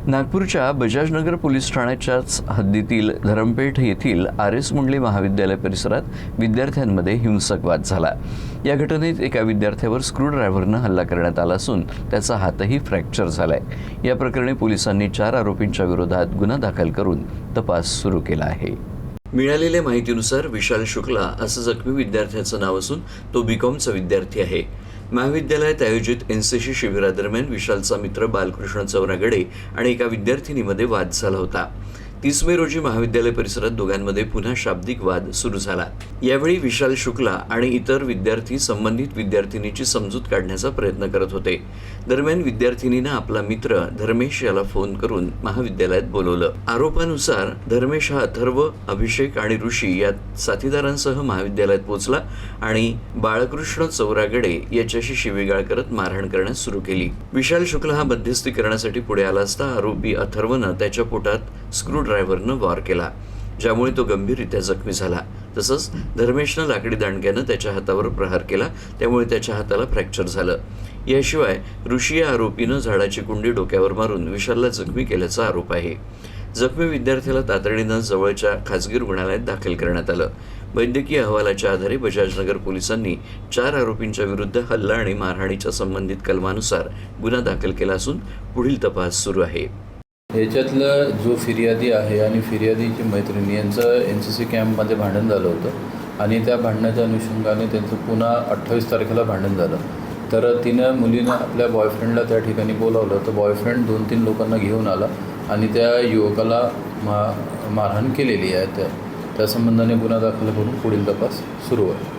नागपूरच्या बजाजनगर पोलीस ठाण्याच्याच हद्दीतील धरमपेठ येथील RS मुंडले महाविद्यालय परिसरात विद्यार्थ्यांमध्ये हिंसक वाद झाला। या घटनेत एका विद्यार्थ्यावर स्क्रूड्रायव्हरनं हल्ला करण्यात आला असून त्याचा हातही फ्रॅक्चर झालाय। या प्रकरणी पोलिसांनी 4 आरोपींच्या विरोधात गुन्हा दाखल करून तपास सुरू केला आहे। मिळालेल्या माहितीनुसार विशाल शुक्ला असं जखमी विद्यार्थ्याचं नाव असून तो BComचा विद्यार्थी आहे। महाविद्यालयात आयोजित NCC शिबिरादरम्यान विशालचा मित्र बालकृष्ण चौरागडे आणि एका विद्यार्थिनीमध्ये वाद झाला होता। 30 मे रोजी महाविद्यालय परिसरात दोघांमध्ये पुन्हा शाब्दिक वाद सुरू झाला। यावेळी विशाल शुक्ला आणि इतर विद्यार्थी संबंधित विद्यार्थिनीची समजूत काढण्याचा प्रयत्न करत होते। दरम्यान विद्यार्थिनीनं आपला मित्र धर्मेश याला फोन करून महाविद्यालयात बोलवलं। आरोपानुसार धर्मेश हा अथर्व, अभिषेक आणि ऋषी या साथीदारांसह महाविद्यालयात पोहोचला आणि बाळकृष्ण चौरागडे याच्याशी शिवीगाळ करत मारहाण करण्यास सुरू केली। विशाल शुक्ला हा मध्यस्थी करण्यासाठी पुढे आला असता आरोपी अथर्वनं त्याच्या पोटात स्क्रूड्रायव्हरनं वार केला, ज्यामुळे तो गंभीररित्या जखमी झाला। तसंच धर्मेशनं लाकडी दांडक्यानं त्याच्या हातावर प्रहार केला, त्यामुळे त्याच्या हाताला फ्रॅक्चर झालं। याशिवाय ऋषी या आरोपीनं झाडाची कुंडी डोक्यावर मारून विशालला जखमी केल्याचा आरोप आहे। जखमी विद्यार्थ्याला तातडीनं जवळच्या खासगी रुग्णालयात दाखल करण्यात आलं। वैद्यकीय अहवालाच्या आधारे बजाजनगर पोलिसांनी 4 आरोपींच्या विरुद्ध हल्ला आणि मारहाणीच्या संबंधित कलमानुसार गुन्हा दाखल केला असून पुढील तपास सुरू आहे। ह्याच्यातलं जो फिर्यादी आहे आणि फिर्यादीची मैत्रिणी यांचं NCC कॅम्पमध्ये भांडण झालं होतं आणि त्या भांडणाच्या अनुषंगाने त्यांचं पुन्हा 28 तारखेला भांडण झालं। तर तिनं मुलीनं आपल्या बॉयफ्रेंडला त्या ठिकाणी बोलावलं, तर बॉयफ्रेंड 2-3 लोकांना घेऊन आला आणि त्या युवकाला मारहाण केलेली आहे। त्या संबंधाने गुन्हा दाखल करून पुढील तपास सुरू आहे।